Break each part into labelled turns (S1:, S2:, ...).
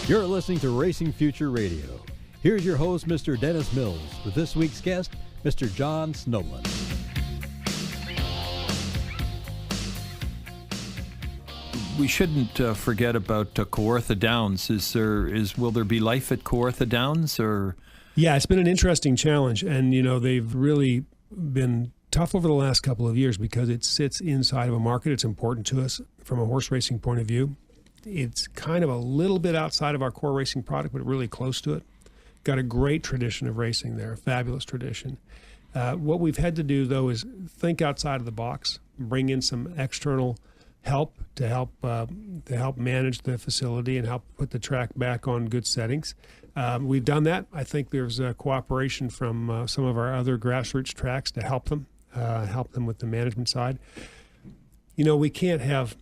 S1: You're listening to Racing Future Radio. Here's your host, Mr. Dennis Mills, with this week's guest, Mr. John Snobelen.
S2: We shouldn't forget about Kawartha Downs. Will there be life at Kawartha Downs, or?
S3: Yeah, it's been an interesting challenge, and they've really been tough over the last couple of years because it sits inside of a market. It's important to us from a horse racing point of view. It's kind of a little bit outside of our core racing product, but really close to it. Got a great tradition of racing there, a fabulous tradition. What we've had to do, though, is think outside of the box, bring in some external help to help manage the facility and help put the track back on good settings. We've done that. I think there's cooperation from some of our other grassroots tracks to help them with the management side. We can't have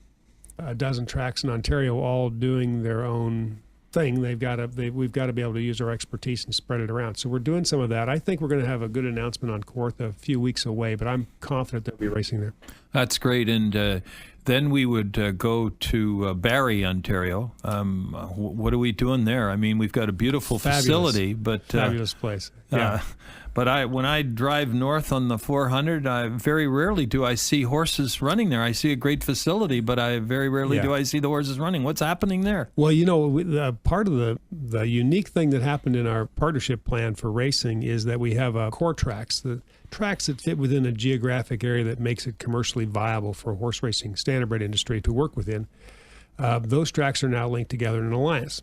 S3: a dozen tracks in Ontario all doing their own thing. We've got to be able to use our expertise and spread it around. So we're doing some of that. I think we're going to have a good announcement on Kawartha a few weeks away, but I'm confident that we'll be racing there.
S2: That's great. And then we would go to Barrie, Ontario. What are we doing there? I mean, we've got a beautiful facility, but
S3: fabulous place. Yeah.
S2: But when I drive north on the 400, very rarely do I see horses running there. I see a great facility, but very rarely do I see the horses running. What's happening there?
S3: Well, part of the unique thing that happened in our partnership plan for racing is that we have core tracks, the tracks that fit within a geographic area that makes it commercially viable for a horse racing standardbred industry to work within. Those tracks are now linked together in an alliance.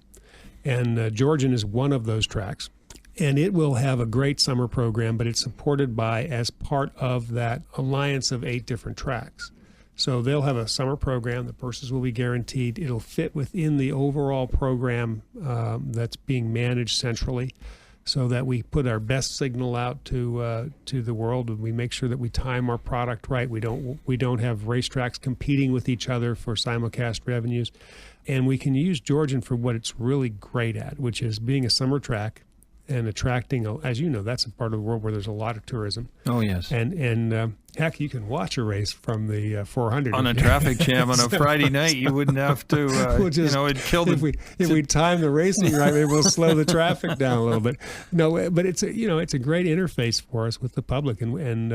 S3: And Georgian is one of those tracks. And it will have a great summer program, but it's supported as part of that alliance of 8 different tracks. So they'll have a summer program. The purses will be guaranteed. It'll fit within the overall program that's being managed centrally, so that we put our best signal out to the world. And we make sure that we time our product right. We don't have racetracks competing with each other for simulcast revenues. And we can use Georgian for what it's really great at, which is being a summer track and attracting, as you know, that's a part of the world where there's a lot of tourism.
S2: Oh, yes.
S3: And heck, you can watch a race from the 400.
S2: On a traffic jam on a Friday night, you wouldn't have to, it'd kill the...
S3: If we time the racing right, maybe we'll slow the traffic down a little bit. No, but it's a great interface for us with the public, and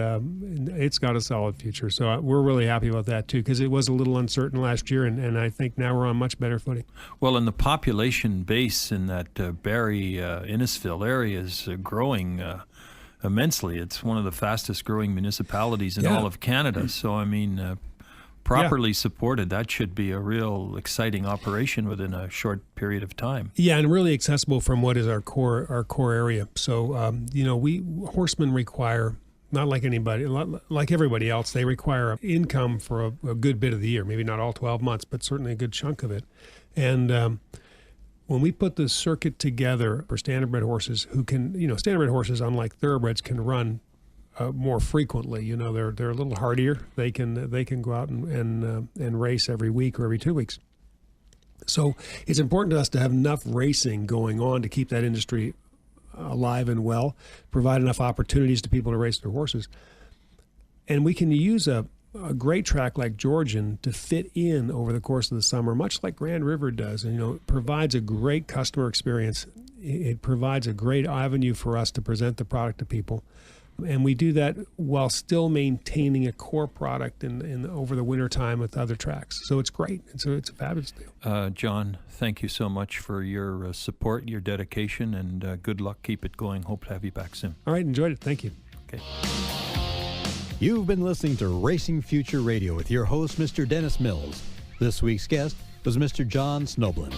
S3: it's got a solid future. So we're really happy about that, too, because it was a little uncertain last year, and I think now we're on much better footing.
S2: Well, and the population base in that Barrie, Innisfil area is growing immensely. It's one of the fastest growing municipalities in all of Canada. So, I mean, properly supported, that should be a real exciting operation within a short period of time.
S3: Yeah, and really accessible from what is our core area. So, we horsemen require, not like anybody, like everybody else, they require income for a good bit of the year, maybe not all 12 months, but certainly a good chunk of it. And when we put the circuit together for standardbred horses who can, standardbred horses, unlike thoroughbreds, can run more frequently. They're a little hardier. They can go out and race every week or every 2 weeks. So it's important to us to have enough racing going on to keep that industry alive and well, provide enough opportunities to people to race their horses. And we can use a great track like Georgian to fit in over the course of the summer, much like Grand River does. And, it provides a great customer experience. It provides a great avenue for us to present the product to people. And we do that while still maintaining a core product in over the winter time with other tracks. So it's great. It's a fabulous deal.
S2: John, thank you so much for your support, your dedication, and good luck. Keep it going. Hope to have you back soon.
S3: All right. Enjoyed it. Thank you.
S2: Okay.
S1: You've been listening to Racing Future Radio with your host, Mr. Dennis Mills. This week's guest was Mr. John Snobelen.